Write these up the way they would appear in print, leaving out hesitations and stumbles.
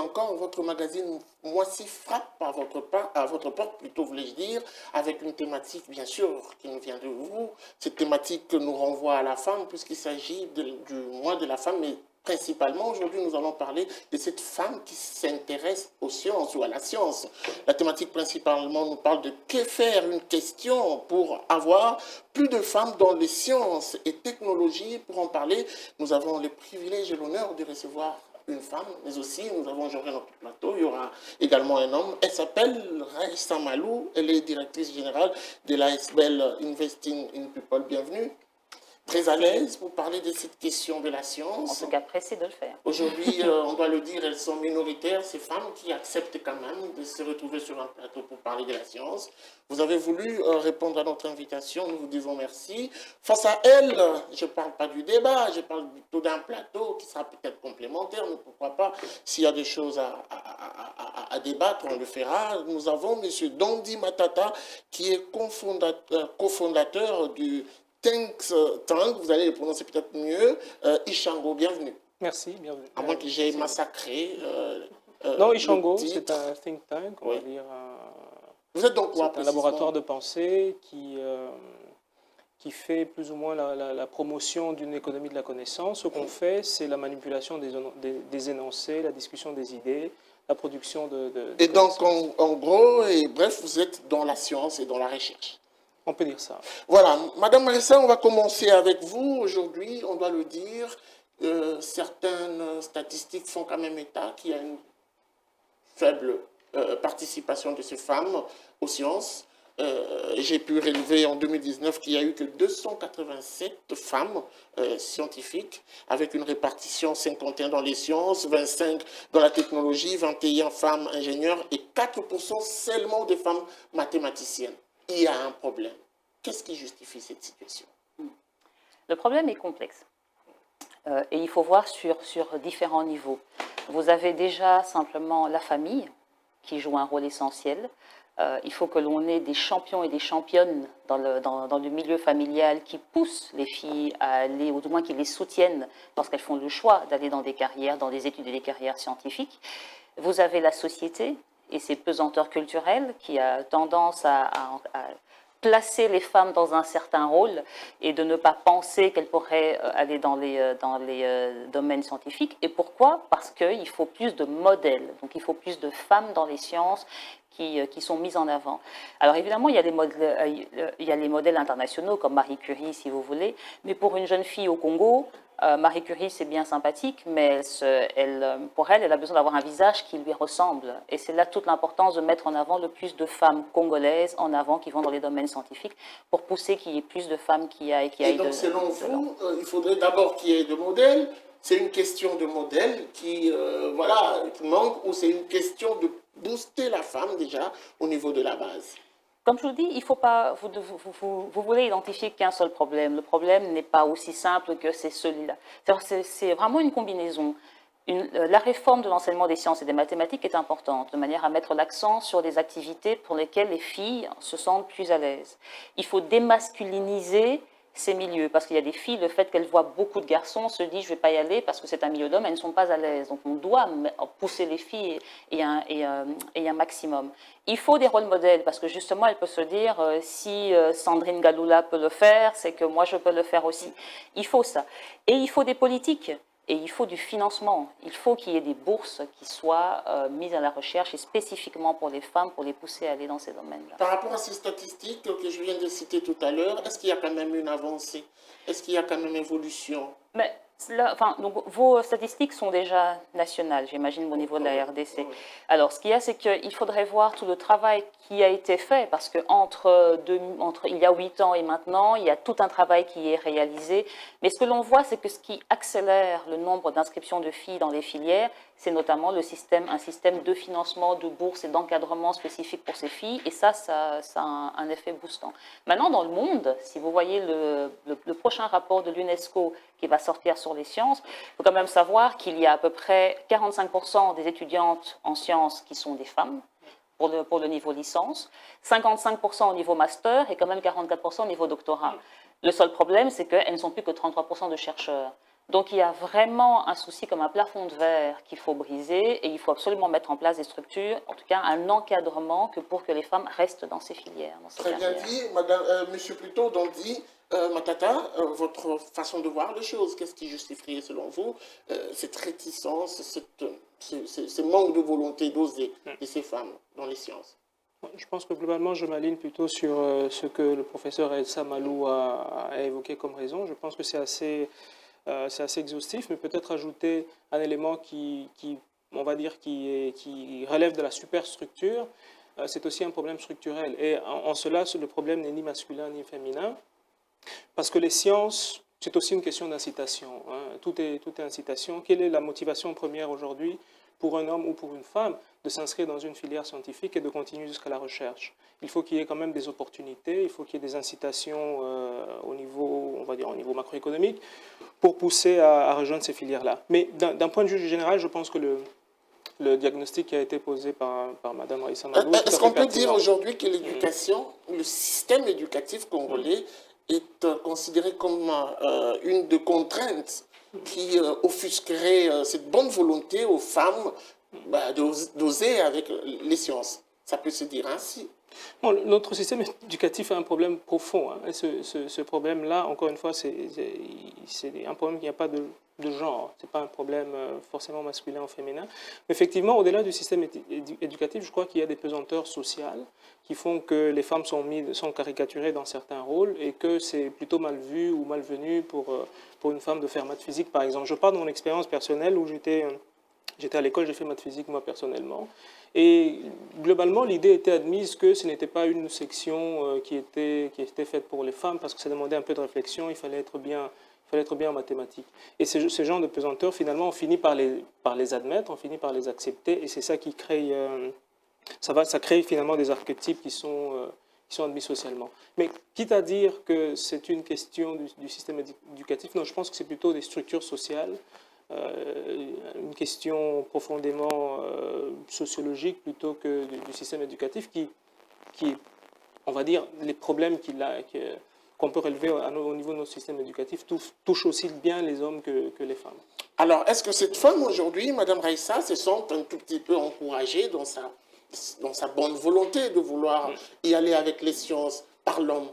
encore, votre magazine Moissy frappe à votre porte, plutôt voulais-je dire, avec une thématique, bien sûr, qui nous vient de vous. Cette thématique que nous renvoie à la femme, puisqu'il s'agit du mois de la femme, mais principalement, aujourd'hui, nous allons parler de cette femme qui s'intéresse aux sciences ou à la science. La thématique principalement nous parle de que faire une question pour avoir plus de femmes dans les sciences et technologies. Pour en parler, nous avons le privilège et l'honneur de recevoir une femme, mais aussi nous avons aujourd'hui notre plateau, il y aura également un homme. Elle s'appelle Raissa Malou, elle est directrice générale de l'ASBL Investing in People. Bienvenue. Très à l'aise pour parler de cette question de la science. En tout cas, pressé de le faire. Aujourd'hui, on doit le dire, elles sont minoritaires, ces femmes qui acceptent quand même de se retrouver sur un plateau pour parler de la science. Vous avez voulu répondre à notre invitation, nous vous disons merci. Face à elles, je ne parle pas du débat, je parle plutôt d'un plateau qui sera peut-être complémentaire, mais pourquoi pas, s'il y a des choses à débattre, on le fera. Nous avons M. Dondi Matata, qui est cofondateur du Think Tank, vous allez le prononcer peut-être mieux, Ishango, bienvenue. Merci, bienvenue. À moins que j'ai massacré. Non, Ishango, c'est un think tank, on va dire. Vous êtes donc quoi, c'est un laboratoire de pensée qui fait plus ou moins la promotion d'une économie de la connaissance. Ce qu'on fait, c'est la manipulation des énoncés, la discussion des idées, la production de et donc, en gros, et bref, vous êtes dans la science et dans la recherche. On peut dire ça. Voilà, Madame Marissa, on va commencer avec vous. Aujourd'hui, on doit le dire, certaines statistiques font quand même état qu'il y a une faible participation de ces femmes aux sciences. J'ai pu relever en 2019 qu'il n'y a eu que 287 femmes scientifiques, avec une répartition 51 dans les sciences, 25 dans la technologie, 21 femmes ingénieures et 4% seulement de femmes mathématiciennes. Il y a un problème. Qu'est-ce qui justifie cette situation? Le problème est complexe. Et il faut voir sur différents niveaux. Vous avez déjà simplement la famille, qui joue un rôle essentiel. Il faut que l'on ait des champions et des championnes dans le milieu familial qui poussent les filles à aller, ou du moins qui les soutiennent lorsqu'elles font le choix d'aller dans des carrières, dans des études et des carrières scientifiques. Vous avez la société et ses pesanteurs culturelles qui a tendance à placer les femmes dans un certain rôle et de ne pas penser qu'elles pourraient aller dans les domaines scientifiques. Et pourquoi? Parce qu'il faut plus de modèles, donc il faut plus de femmes dans les sciences qui sont mises en avant. Alors évidemment, il y a les modèles internationaux comme Marie Curie, si vous voulez, mais pour une jeune fille au Congo, Marie Curie, c'est bien sympathique, mais pour elle, elle a besoin d'avoir un visage qui lui ressemble. Et c'est là toute l'importance de mettre en avant le plus de femmes congolaises en avant qui vont dans les domaines scientifiques pour pousser qu'il y ait plus de femmes qui aillent. Et donc, selon vous, il faudrait d'abord qu'il y ait des modèles. C'est une question de modèle qui manque, ou c'est une question de booster la femme déjà au niveau de la base? Comme je vous dis, il faut pas, vous voulez identifier qu'un seul problème. Le problème n'est pas aussi simple que c'est celui-là. C'est vraiment une combinaison. La réforme de l'enseignement des sciences et des mathématiques est importante, de manière à mettre l'accent sur des activités pour lesquelles les filles se sentent plus à l'aise. Il faut démasculiniser ces milieux, parce qu'il y a des filles, le fait qu'elles voient beaucoup de garçons, se disent je ne vais pas y aller parce que c'est un milieu d'hommes, elles ne sont pas à l'aise. Donc on doit pousser les filles et un maximum. Il faut des rôles modèles, parce que justement, elles peuvent se dire si Sandrine Galula peut le faire, c'est que moi je peux le faire aussi. Il faut ça. Et il faut des politiques. Et il faut du financement. Il faut qu'il y ait des bourses qui soient mises à la recherche et spécifiquement pour les femmes, pour les pousser à aller dans ces domaines-là. Par rapport à ces statistiques que je viens de citer tout à l'heure, est-ce qu'il y a quand même une avancée? Est-ce qu'il y a quand même évolution? Mais donc, vos statistiques sont déjà nationales, j'imagine, au niveau de la RDC. Alors, ce qu'il y a, c'est qu'il faudrait voir tout le travail qui a été fait, parce qu'entre il y a 8 ans et maintenant, il y a tout un travail qui est réalisé. Mais ce que l'on voit, c'est que ce qui accélère le nombre d'inscriptions de filles dans les filières, c'est notamment un système de financement, de bourses et d'encadrement spécifique pour ces filles, et ça a un effet boostant. Maintenant, dans le monde, si vous voyez le prochain rapport de l'UNESCO qui va sortir sur les sciences, il faut quand même savoir qu'il y a à peu près 45% des étudiantes en sciences qui sont des femmes, pour le niveau licence, 55% au niveau master et quand même 44% au niveau doctorat. Le seul problème, c'est qu'elles ne sont plus que 33% de chercheurs. Donc il y a vraiment un souci comme un plafond de verre qu'il faut briser et il faut absolument mettre en place des structures, en tout cas un encadrement pour que les femmes restent dans ces filières. Dans ces Très bien carrières. dit, Monsieur Pluto, donc dit, Matata, votre façon de voir les choses, qu'est-ce qui justifierait selon vous cette réticence, ce manque de volonté d'oser de ces femmes dans les sciences? Je pense que globalement, je m'aligne plutôt sur ce que le professeur Elsa Malou a évoqué comme raison. Je pense que c'est assez exhaustif, mais peut-être ajouter un élément on va dire, qui relève de la superstructure. C'est aussi un problème structurel. Et en cela, le problème n'est ni masculin ni féminin, parce que les sciences, c'est aussi une question d'incitation. Hein. Tout est incitation. Quelle est la motivation première aujourd'hui pour un homme ou pour une femme de s'inscrire dans une filière scientifique et de continuer jusqu'à la recherche? Il faut qu'il y ait quand même des opportunités, il faut qu'il y ait des incitations au niveau, on va dire, au niveau macroéconomique pour pousser à rejoindre ces filières-là. Mais d'un point de vue général, je pense que le diagnostic qui a été posé par Mme Raissa Malou est tout à Est-ce fait qu'on peut pertinent. dire aujourd'hui que l'éducation, le système éducatif congolais est considéré comme une des contraintes qui offusquerait cette bonne volonté aux femmes d'oser avec les sciences? Ça peut se dire ainsi. Bon, notre système éducatif a un problème profond. Hein, et ce problème-là, encore une fois, c'est un problème qui n'a pas de genre. Ce n'est pas un problème forcément masculin ou féminin. Mais effectivement, au-delà du système éducatif, je crois qu'il y a des pesanteurs sociales qui font que les femmes sont caricaturées dans certains rôles et que c'est plutôt mal vu ou malvenu pour une femme de faire maths physique, par exemple. Je parle de mon expérience personnelle où j'étais à l'école, j'ai fait maths physique moi personnellement. Et globalement, l'idée était admise que ce n'était pas une section qui était faite pour les femmes parce que ça demandait un peu de réflexion, il fallait être bien en mathématiques. Et ce genre de pesanteur, finalement, on finit par les admettre, on finit par les accepter, et c'est ça qui crée, ça crée finalement des archétypes qui sont admis socialement. Mais quitte à dire que c'est une question du système éducatif, non, je pense que c'est plutôt des structures sociales, une question profondément sociologique plutôt que du système éducatif qui, on va dire, les problèmes qu'on peut relever au niveau de notre système éducatif touchent aussi bien les hommes que les femmes. Alors, est-ce que cette femme aujourd'hui, Madame Raissa, se sent un tout petit peu encouragée dans sa bonne volonté de vouloir y aller avec les sciences par l'homme?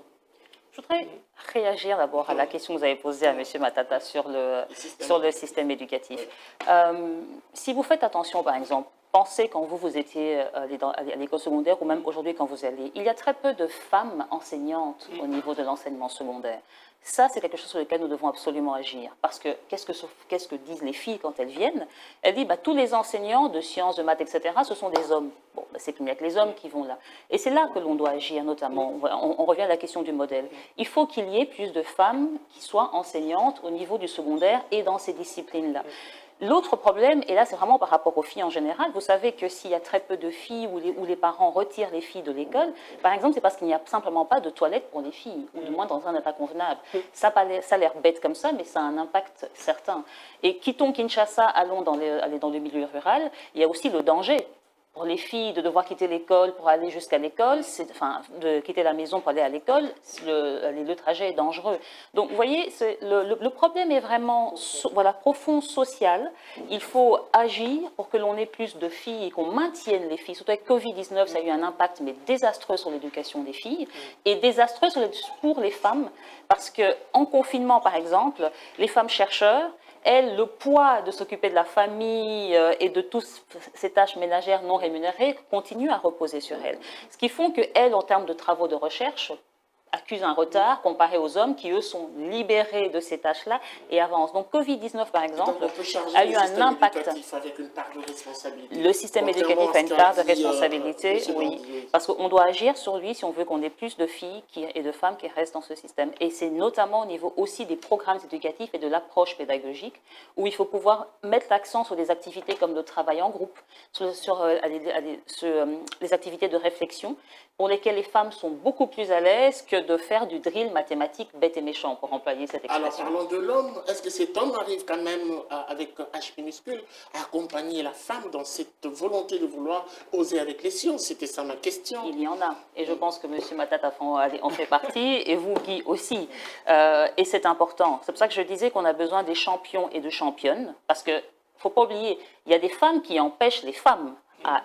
Je voudrais réagir d'abord à la question que vous avez posée à M. Matata sur le système éducatif. Si vous faites attention, par exemple, pensez quand vous étiez à l'école secondaire ou même aujourd'hui quand vous allez, il y a très peu de femmes enseignantes au niveau de l'enseignement secondaire. Ça, c'est quelque chose sur lequel nous devons absolument agir. Parce que qu'est-ce que disent les filles quand elles viennent? Elles disent, tous les enseignants de sciences, de maths, etc., ce sont des hommes. Bon, c'est qu'il n'y a que les hommes qui vont là. Et c'est là que l'on doit agir, notamment. On revient à la question du modèle. Il faut qu'il y ait plus de femmes qui soient enseignantes au niveau du secondaire et dans ces disciplines-là. L'autre problème, et là c'est vraiment par rapport aux filles en général, vous savez que s'il y a très peu de filles ou les parents retirent les filles de l'école, par exemple, c'est parce qu'il n'y a simplement pas de toilettes pour les filles, ou du moins dans un état convenable. Ça a l'air bête comme ça, mais ça a un impact certain. Et quittons Kinshasa, allons dans le milieu rural, il y a aussi le danger. Pour les filles, de devoir quitter l'école pour aller jusqu'à l'école, de quitter la maison pour aller à l'école, le trajet est dangereux. Donc, vous voyez, le problème est vraiment profond social. Il faut agir pour que l'on ait plus de filles et qu'on maintienne les filles. Surtout avec Covid-19, ça a eu un impact mais désastreux sur l'éducation des filles et désastreux pour les femmes parce qu'en confinement, par exemple, les femmes chercheurs, elles, le poids de s'occuper de la famille et de toutes ces tâches ménagères non rémunérées continue à reposer sur elles. Ce qui font qu'elles, en termes de travaux de recherche, accusent un retard comparé aux hommes qui, eux, sont libérés de ces tâches-là et avancent. Donc, Covid-19, par exemple, a eu un impact. Avec une part de responsabilité. Le système éducatif a une part de responsabilité, oui, parce qu'on doit agir sur lui si on veut qu'on ait plus de filles et de femmes qui restent dans ce système. Et c'est notamment au niveau aussi des programmes éducatifs et de l'approche pédagogique, où il faut pouvoir mettre l'accent sur des activités comme le travail en groupe, sur les activités de réflexion, pour lesquels les femmes sont beaucoup plus à l'aise que de faire du drill mathématique bête et méchant, pour employer cette expression. Alors, parlons de l'homme. Est-ce que cet homme arrive quand même, avec H minuscule, à accompagner la femme dans cette volonté de vouloir oser avec les sciences? C'était ça ma question. Il y en a. Et je pense que M. Matata en fait partie, et vous, Guy, aussi. Et c'est important. C'est pour ça que je disais qu'on a besoin des champions et de championnes, parce que, faut pas oublier, il y a des femmes qui empêchent les femmes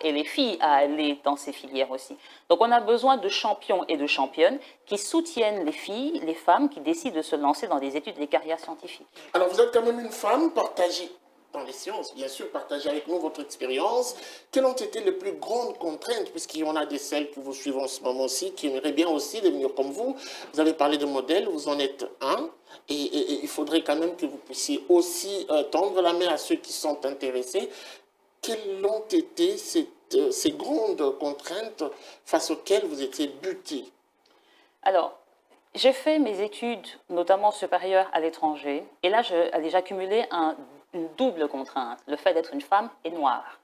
et les filles à aller dans ces filières aussi. Donc on a besoin de champions et de championnes qui soutiennent les filles, les femmes qui décident de se lancer dans des études, des carrières scientifiques. Alors vous êtes quand même une femme partagée dans les sciences, bien sûr, partagez avec nous votre expérience. Quelles ont été les plus grandes contraintes, puisqu'il y en a des celles qui vous suivent en ce moment-ci, qui aimeraient bien aussi devenir comme vous. Vous avez parlé de modèles, vous en êtes un, et il faudrait quand même que vous puissiez aussi tendre la main à ceux qui sont intéressés. Quelles ont été ces grandes contraintes face auxquelles vous étiez butés? Alors, j'ai fait mes études, notamment supérieures à l'étranger, et là, j'ai accumulé une double contrainte, le fait d'être une femme et noire.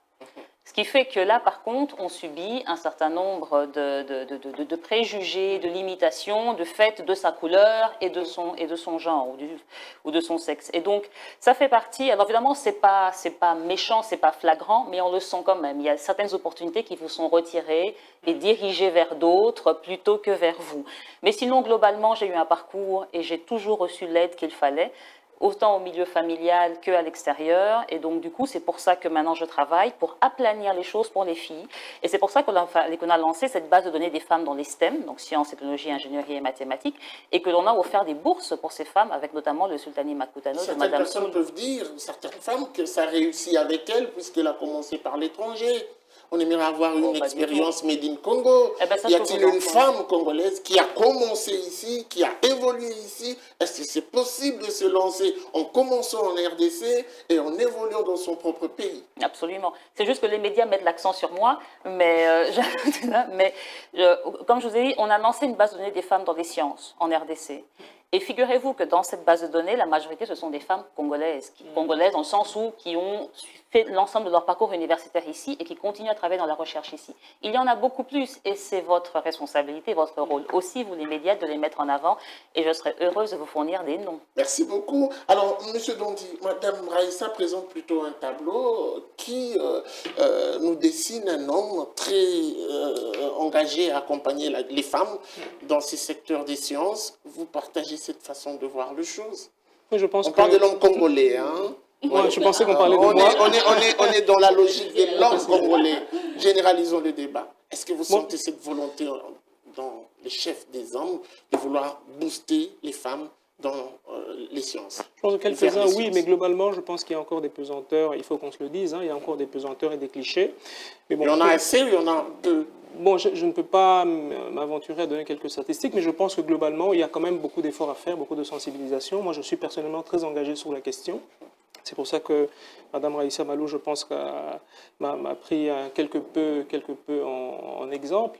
Ce qui fait que là, par contre, on subit un certain nombre de préjugés, de limitations, de fait de sa couleur et de son genre ou de son sexe. Et donc, ça fait partie. Alors évidemment, c'est pas méchant, c'est pas flagrant, mais on le sent quand même. Il y a certaines opportunités qui vous sont retirées et dirigées vers d'autres plutôt que vers vous. Mais sinon, globalement, j'ai eu un parcours et j'ai toujours reçu l'aide qu'il fallait, autant au milieu familial qu'à l'extérieur. Et donc, du coup, c'est pour ça que maintenant je travaille pour aplanir les choses pour les filles. Et c'est pour ça qu'on a lancé cette base de données des femmes dans les STEM, donc sciences, technologies, ingénierie et mathématiques, et que l'on a offert des bourses pour ces femmes, avec notamment le Sultani Makutano de Madame Certaines personnes peuvent dire, certaines femmes, que ça réussit avec elle, puisqu'elle a commencé par l'étranger. On aimerait avoir une expérience made in Congo. Eh ben, ça, y a-t-il une femme congolaise qui a commencé ici, qui a évolué ici? Est-ce que c'est possible de se lancer en commençant en RDC et en évoluant dans son propre pays? Absolument. C'est juste que les médias mettent l'accent sur moi, mais, comme je vous ai dit, on a lancé une base de données des femmes dans les sciences en RDC. Et figurez-vous que dans cette base de données, la majorité, ce sont des femmes congolaises. Congolaises dans le sens où qui ont fait l'ensemble de leur parcours universitaire ici et qui continuent à travailler dans la recherche ici. Il y en a beaucoup plus et c'est votre responsabilité, votre rôle aussi, vous les médias, de les mettre en avant et je serai heureuse de vous fournir des noms. Merci beaucoup. Alors, M. Dondi, Mme Raïssa présente plutôt un tableau qui nous dessine un homme très engagé à accompagner les femmes dans ces secteurs des sciences. Vous partagez cette façon de voir les choses? Je pense on parle de l'homme congolais, hein? Ouais, je pensais qu'on parlait de moi. On est dans la logique de l'homme congolais. Généralisons le débat. Est-ce que vous sentez cette volonté dans les chefs des hommes de vouloir booster les femmes dans les sciences? Je pense que quelques-uns, oui, mais globalement, je pense qu'il y a encore des pesanteurs, il faut qu'on se le dise, hein, il y a encore des pesanteurs et des clichés. Mais bon, il y en a assez, il y en a peu. Bon, je ne peux pas m'aventurer à donner quelques statistiques, mais je pense que globalement, il y a quand même beaucoup d'efforts à faire, beaucoup de sensibilisation. Moi, je suis personnellement très engagé sur la question. C'est pour ça que Mme Raïssa Malo, je pense, m'a pris quelque peu en exemple.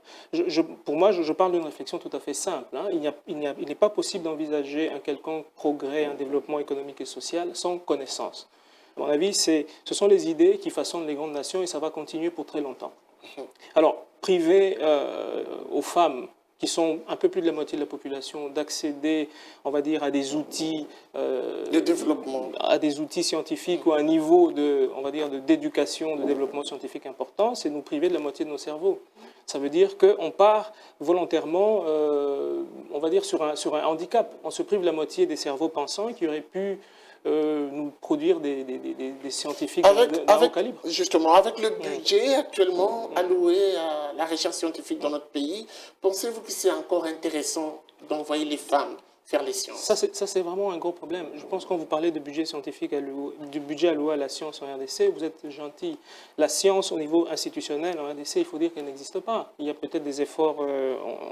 Pour moi, je parle d'une réflexion tout à fait simple. Hein. Il n'est pas possible d'envisager un quelconque progrès, un développement économique et social sans connaissance. À mon avis, ce sont les idées qui façonnent les grandes nations et ça va continuer pour très longtemps. Alors, priver aux femmes, qui sont un peu plus de la moitié de la population, d'accéder, on va dire, à des outils de développement, à des outils scientifiques ou à un niveau on va dire, d'éducation, de développement scientifique important, c'est nous priver de la moitié de nos cerveaux. Ça veut dire qu'on part volontairement, on va dire, sur un handicap. On se prive de la moitié des cerveaux pensants qui auraient pu nous produire des scientifiques de haut calibre. Justement, avec le budget actuellement alloué à la recherche scientifique dans notre pays, pensez-vous que c'est encore intéressant d'envoyer les femmes faire les sciences? Ça, c'est vraiment un gros problème. Je pense que quand vous parlez de budget scientifique, du budget alloué à la science en RDC, vous êtes gentil. La science au niveau institutionnel en RDC, il faut dire qu'elle n'existe pas. Il y a peut-être des efforts,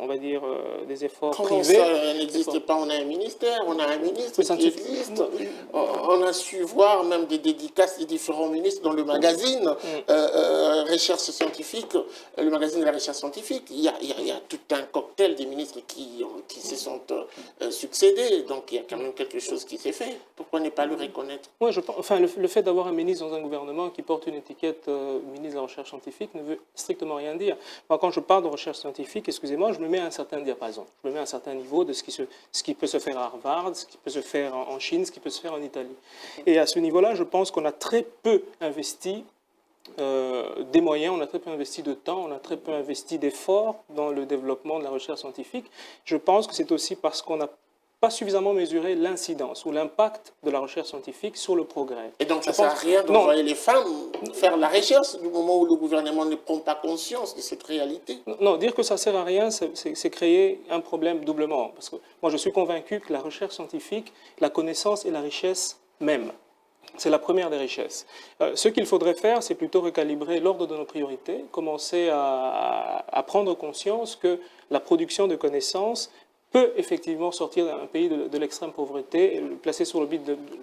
on va dire, des efforts privés. Comment ça, elle n'existe pas? On a un ministère, on a un ministre qui existe. On a su voir même des dédicaces des différents ministres dans le magazine recherche scientifique, le magazine de la recherche scientifique. Il y a tout un cocktail des ministres qui se sont succédés succédé, donc il y a quand même quelque chose qui s'est fait. Pourquoi ne pas le reconnaître? Moi, je pense, enfin, le fait d'avoir un ministre dans un gouvernement qui porte une étiquette ministre de la recherche scientifique ne veut strictement rien dire. Moi, quand je parle de recherche scientifique, excusez-moi, je me mets à un certain diapason. Je me mets à un certain niveau de ce qui peut se faire à Harvard, ce qui peut se faire en Chine, ce qui peut se faire en Italie. Et à ce niveau-là, je pense qu'on a très peu investi des moyens, on a très peu investi de temps, on a très peu investi d'efforts dans le développement de la recherche scientifique. Je pense que c'est aussi parce qu'on n'a pas suffisamment mesuré l'incidence ou l'impact de la recherche scientifique sur le progrès. Et donc ça ne sert à rien d'envoyer les femmes faire la recherche du moment où le gouvernement ne prend pas conscience de cette réalité. Non, dire que ça ne sert à rien, c'est créer un problème doublement. Parce que moi, je suis convaincu que la recherche scientifique, la connaissance est la richesse même. C'est la première des richesses. Ce qu'il faudrait faire, c'est plutôt recalibrer l'ordre de nos priorités, commencer à prendre conscience que la production de connaissances peut effectivement sortir d'un pays de l'extrême pauvreté et le placer sur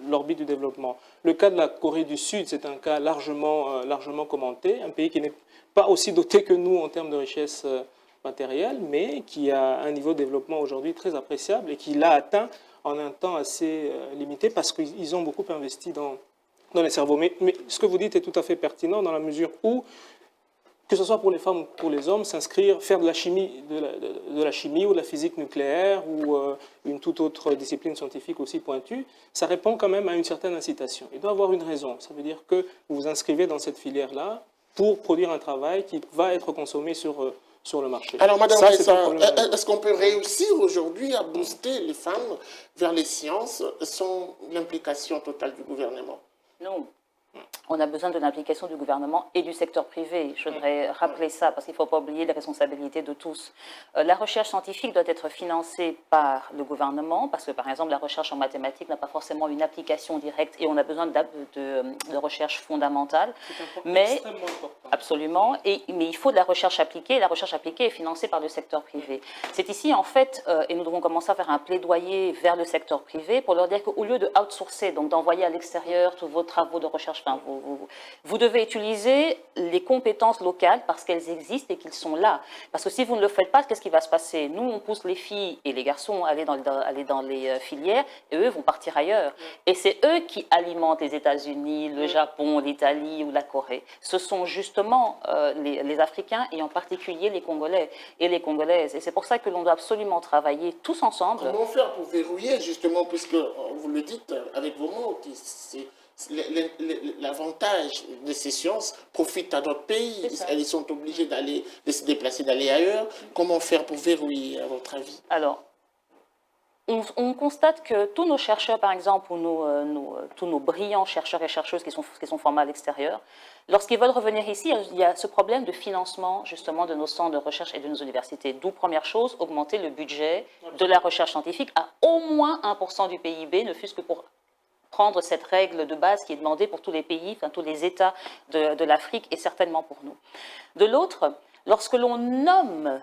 l'orbite du développement. Le cas de la Corée du Sud, c'est un cas largement commenté, un pays qui n'est pas aussi doté que nous en termes de richesse matérielle, mais qui a un niveau de développement aujourd'hui très appréciable et qui l'a atteint en un temps assez limité parce qu'ils ont beaucoup investi dans les cerveaux. Mais ce que vous dites est tout à fait pertinent dans la mesure où, que ce soit pour les femmes ou pour les hommes, s'inscrire, faire de la chimie, de la chimie ou de la physique nucléaire ou une toute autre discipline scientifique aussi pointue, ça répond quand même à une certaine incitation. Il doit avoir une raison. Ça veut dire que vous vous inscrivez dans cette filière-là pour produire un travail qui va être consommé sur le marché. Alors, Madame Ressa, est-ce qu'on peut réussir aujourd'hui à booster les femmes vers les sciences sans l'implication totale du gouvernement? Non. On a besoin de l'implication du gouvernement et du secteur privé. Je voudrais rappeler ça parce qu'il ne faut pas oublier les responsabilités de tous. La recherche scientifique doit être financée par le gouvernement parce que, par exemple, la recherche en mathématiques n'a pas forcément une application directe et on a besoin de recherche fondamentale. Mais, absolument. Mais il faut de la recherche appliquée. La recherche appliquée est financée par le secteur privé. C'est ici, en fait, et nous devons commencer à faire un plaidoyer vers le secteur privé pour leur dire qu'au lieu de outsourcer, donc d'envoyer à l'extérieur tous vos travaux de recherche, enfin, vous devez utiliser les compétences locales parce qu'elles existent et qu'ils sont là. Parce que si vous ne le faites pas, qu'est-ce qui va se passer? Nous, on pousse les filles et les garçons à aller dans les filières et eux vont partir ailleurs. Et c'est eux qui alimentent les États-Unis, le Japon, l'Italie ou la Corée. Ce sont justement les Africains et en particulier les Congolais et les Congolaises. Et c'est pour ça que l'on doit absolument travailler tous ensemble. Comment faire pour verrouiller, justement, puisque vous le dites avec vos mots, l'avantage de ces sciences profite à d'autres pays. Ils sont obligés de se déplacer, d'aller ailleurs. Comment faire pour verrouiller, à votre avis? Alors, on constate que tous nos chercheurs, par exemple, ou tous nos brillants chercheurs et chercheuses qui sont formés à l'extérieur, lorsqu'ils veulent revenir ici, il y a ce problème de financement, justement, de nos centres de recherche et de nos universités. D'où, première chose, augmenter le budget de la recherche scientifique à au moins 1% du PIB, ne fût-ce que pour prendre cette règle de base qui est demandée pour tous les pays, enfin tous les États de l'Afrique et certainement pour nous. De l'autre, lorsque l'on nomme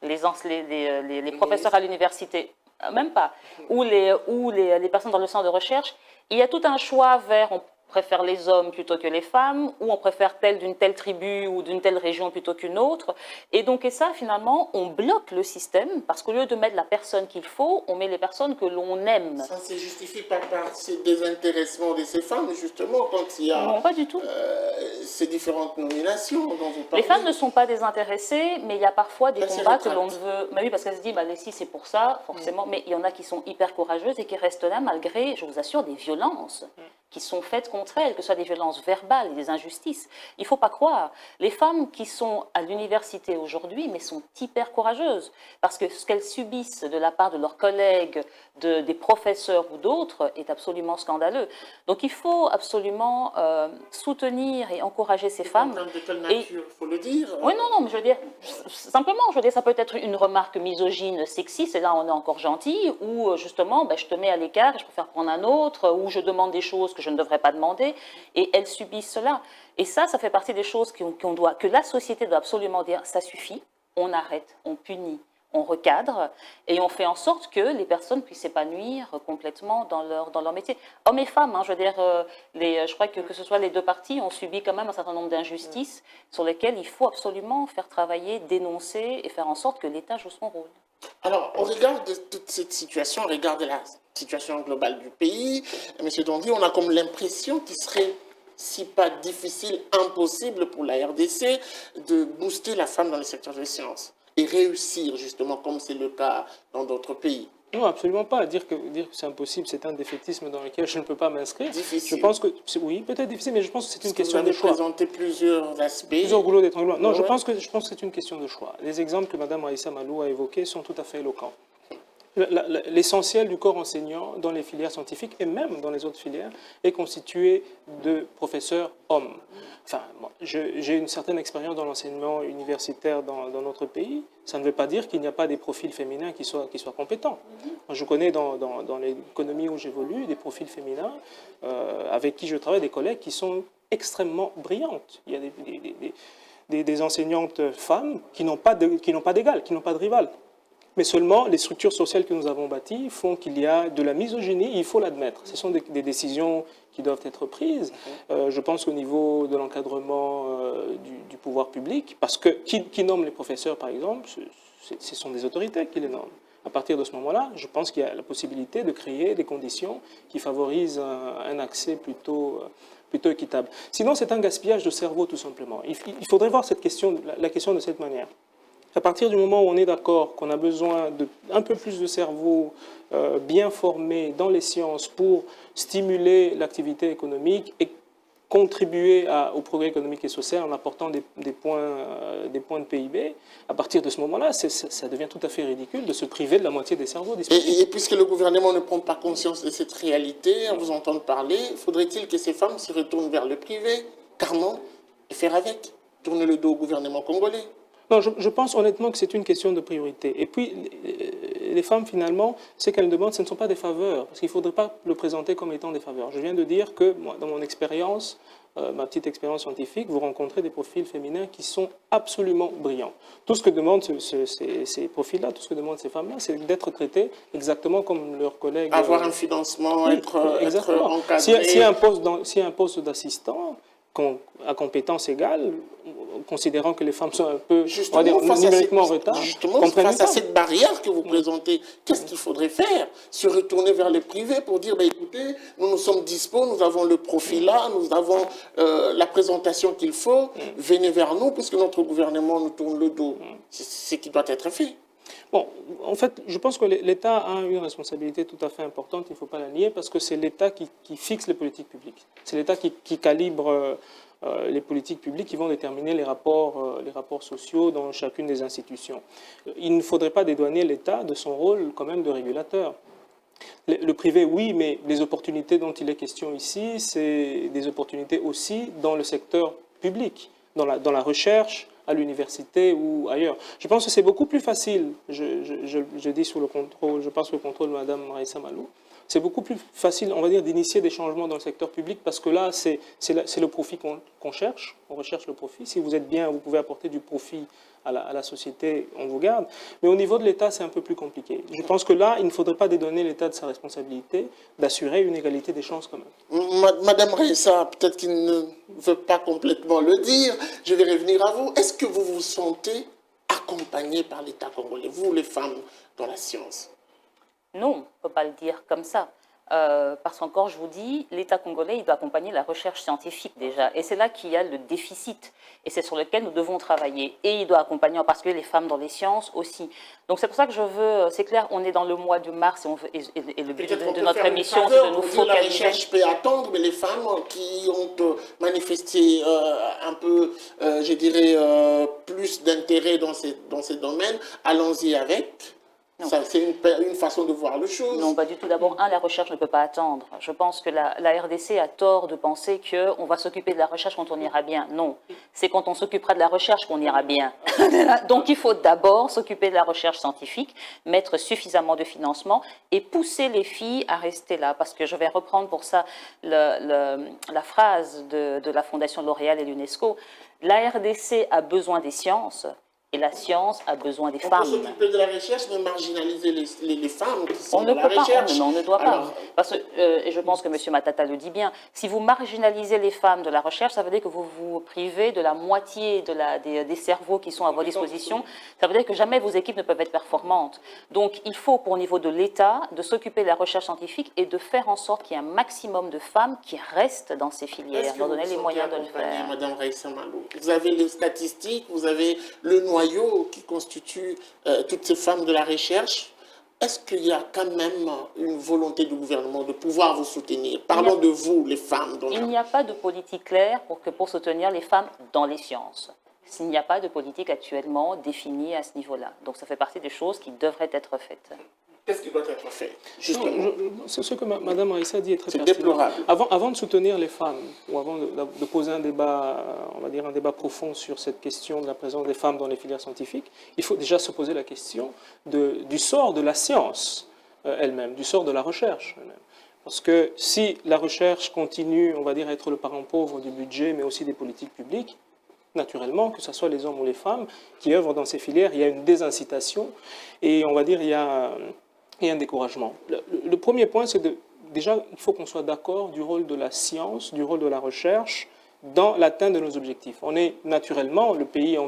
les professeurs à l'université, même pas, ou les personnes dans le centre de recherche, il y a tout un choix vers on préfère les hommes plutôt que les femmes, ou on préfère d'une telle tribu ou d'une telle région plutôt qu'une autre. Et donc, ça, finalement, on bloque le système, parce qu'au lieu de mettre la personne qu'il faut, on met les personnes que l'on aime. Ça se justifie pas par ce désintéressement de ces femmes, justement, quand il y a non, pas du tout. Ces différentes nominations dont vous parlez. Les femmes ne sont pas désintéressées, mais il y a parfois des combats que l'on veut... Mais oui, parce qu'elles se disent, les filles, c'est pour ça, forcément, mais il y en a qui sont hyper courageuses et qui restent là malgré, je vous assure, des violences qui sont faites contre elles, que ce soit des violences verbales, des injustices. Il ne faut pas croire. Les femmes qui sont à l'université aujourd'hui, mais sont hyper courageuses, parce que ce qu'elles subissent de la part de leurs collègues, des professeurs ou d'autres, est absolument scandaleux. Donc il faut absolument soutenir et encourager ces femmes. De quelle nature, il faut le dire. Oui, non, mais je veux dire, simplement, ça peut être une remarque misogyne, sexiste, et là on est encore gentil, ou justement, je te mets à l'écart et je préfère prendre un autre, ou je demande des choses que je ne devrais pas demander, et elles subissent cela. Et ça fait partie des choses que la société doit absolument dire, ça suffit, on arrête, on punit, on recadre, et on fait en sorte que les personnes puissent s'épanouir complètement dans leur métier. Hommes et femmes, je veux dire, je crois que ce soit les deux parties ont subi quand même un certain nombre d'injustices sur lesquelles il faut absolument faire travailler, dénoncer, et faire en sorte que l'État joue son rôle. Alors, au regard de toute cette situation, au regard de la situation globale du pays, M. Dondi, on a comme l'impression qu'il serait, si pas difficile, impossible pour la RDC de booster la femme dans le secteur des sciences et réussir, justement, comme c'est le cas dans d'autres pays. Non, absolument pas. Dire que c'est impossible, c'est un défaitisme dans lequel je ne peux pas m'inscrire. Difficile. Je pense que, oui, peut-être difficile, mais je pense que c'est une question de choix. Vous avez présenté plusieurs aspects. Plusieurs goulots d'étranglement. Non, ouais. je pense que c'est une question de choix. Les exemples que Mme Raissa Malou a évoqués sont tout à fait éloquents. L'essentiel du corps enseignant dans les filières scientifiques et même dans les autres filières est constitué de professeurs hommes. Enfin, bon, j'ai une certaine expérience dans l'enseignement universitaire dans notre pays. Ça ne veut pas dire qu'il n'y a pas des profils féminins qui soient compétents. Moi, je connais dans l'économie où j'évolue des profils féminins avec qui je travaille, des collègues qui sont extrêmement brillantes. Il y a des enseignantes femmes qui n'ont pas d'égal, qui n'ont pas de rival. Mais seulement, les structures sociales que nous avons bâties font qu'il y a de la misogynie, il faut l'admettre. Ce sont des décisions qui doivent être prises. Je pense qu'au niveau de l'encadrement du pouvoir public, parce que qui nomme les professeurs, par exemple, ce sont des autorités qui les nomment. À partir de ce moment-là, je pense qu'il y a la possibilité de créer des conditions qui favorisent un accès plutôt équitable. Sinon, c'est un gaspillage de cerveau, tout simplement. Il faudrait voir la question de cette manière. À partir du moment où on est d'accord qu'on a besoin d'un peu plus de cerveaux bien formés dans les sciences pour stimuler l'activité économique et contribuer au progrès économique et social en apportant des points de PIB, à partir de ce moment-là, ça devient tout à fait ridicule de se priver de la moitié des cerveaux disponibles. Et puisque le gouvernement ne prend pas conscience de cette réalité, en vous entendant parler, faudrait-il que ces femmes se retournent vers le privé, carrément, et faire avec, tourner le dos au gouvernement congolais? Non, je pense honnêtement que c'est une question de priorité. Et puis, les femmes, finalement, ce qu'elles demandent, ce ne sont pas des faveurs, parce qu'il ne faudrait pas le présenter comme étant des faveurs. Je viens de dire que, moi, dans mon expérience, ma petite expérience scientifique, vous rencontrez des profils féminins qui sont absolument brillants. Tout ce que demandent ces profils-là, tout ce que demandent ces femmes-là, c'est d'être traitées exactement comme leurs collègues. Avoir un financement, oui, être encadré. S'il y a un poste d'assistant, à compétences égales, considérant que les femmes sont un peu, on va dire, numériquement en retard. Justement, face à cette barrière que vous présentez, qu'est-ce qu'il faudrait faire? Se retourner vers le privé pour dire, écoutez, nous sommes dispos, nous avons le profil là, nous avons la présentation qu'il faut, venez vers nous, puisque notre gouvernement nous tourne le dos. C'est ce qui doit être fait. Bon, en fait, je pense que l'État a une responsabilité tout à fait importante, il ne faut pas la nier, parce que c'est l'État qui fixe les politiques publiques. C'est l'État qui calibre les politiques publiques qui vont déterminer les rapports sociaux dans chacune des institutions. Il ne faudrait pas dédouaner l'État de son rôle quand même de régulateur. Le privé, oui, mais les opportunités dont il est question ici, c'est des opportunités aussi dans le secteur public, dans la recherche, à l'université ou ailleurs. Je pense que c'est beaucoup plus facile, je dis sous le contrôle, je pense sous le contrôle de Mme Raissa Malou, c'est beaucoup plus facile, on va dire, d'initier des changements dans le secteur public parce que là, c'est le profit qu'on cherche, on recherche le profit. Si vous êtes bien, vous pouvez apporter du profit à la société, on vous garde. Mais au niveau de l'État, c'est un peu plus compliqué. Je pense que là, il ne faudrait pas dédouaner l'État de sa responsabilité d'assurer une égalité des chances quand même. Madame Raissa, peut-être qu'il ne veut pas complètement le dire, je vais revenir à vous. Est-ce que vous vous sentez accompagnée par l'État congolais, vous les femmes dans la science? Non, on ne peut pas le dire comme ça. Parce qu'encore, je vous dis, l'État congolais, il doit accompagner la recherche scientifique déjà. Et c'est là qu'il y a le déficit. Et c'est sur lequel nous devons travailler. Et il doit accompagner en particulier les femmes dans les sciences aussi. Donc c'est pour ça que je veux, c'est clair, on est dans le mois de mars et le but de notre émission, c'est de nous focaliser. La recherche peut attendre, mais les femmes qui ont manifesté un peu, je dirais, plus d'intérêt dans ces domaines, allons-y avec. C'est une façon de voir les choses. Non, pas du tout. D'abord, la recherche ne peut pas attendre. Je pense que la RDC a tort de penser qu'on va s'occuper de la recherche quand on ira bien. Non, c'est quand on s'occupera de la recherche qu'on ira bien. Donc, il faut d'abord s'occuper de la recherche scientifique, mettre suffisamment de financement et pousser les filles à rester là. Parce que je vais reprendre pour ça la phrase de la Fondation L'Oréal et l'UNESCO. La RDC a besoin des sciences, Et la science a besoin des On femmes. peut s'occuper de la recherche, mais marginaliser les femmes qui sont On ne dans la peut pas, recherche. on ne doit pas. Alors, Parce que, et je pense que M. Matata le dit bien, si vous marginalisez les femmes de la recherche, ça veut dire que vous vous privez de la moitié des cerveaux qui sont à votre disposition. Ça veut dire que jamais vos équipes ne peuvent être performantes. Donc il faut, au niveau de l'État, de s'occuper de la recherche scientifique et de faire en sorte qu'il y ait un maximum de femmes qui restent dans ces filières, leur donner les moyens de le faire. Madame Raïssa Malo, vous avez les statistiques, vous avez le noyau qui constitue toutes ces femmes de la recherche. Est-ce qu'il y a quand même une volonté du gouvernement de pouvoir vous soutenir? Parlons de vous, les femmes. Il n'y a pas de politique claire pour soutenir les femmes dans les sciences. Il n'y a pas de politique actuellement définie à ce niveau-là. Donc ça fait partie des choses qui devraient être faites. Qu'est-ce qui doit être fait? Ce que Mme Raïssa dit est très C'est pertinent. déplorable. Avant de soutenir les femmes, ou avant de poser un débat, on va dire un débat profond sur cette question de la présence des femmes dans les filières scientifiques, il faut déjà se poser la question du sort de la science elle-même, du sort de la recherche elle-même. Parce que si la recherche continue, on va dire, à être le parent pauvre du budget, mais aussi des politiques publiques, naturellement, que ce soit les hommes ou les femmes qui œuvrent dans ces filières, il y a une désincitation et on va dire il y a un découragement. Le premier point, c'est déjà, il faut qu'on soit d'accord du rôle de la science, du rôle de la recherche dans l'atteinte de nos objectifs. On est naturellement, le pays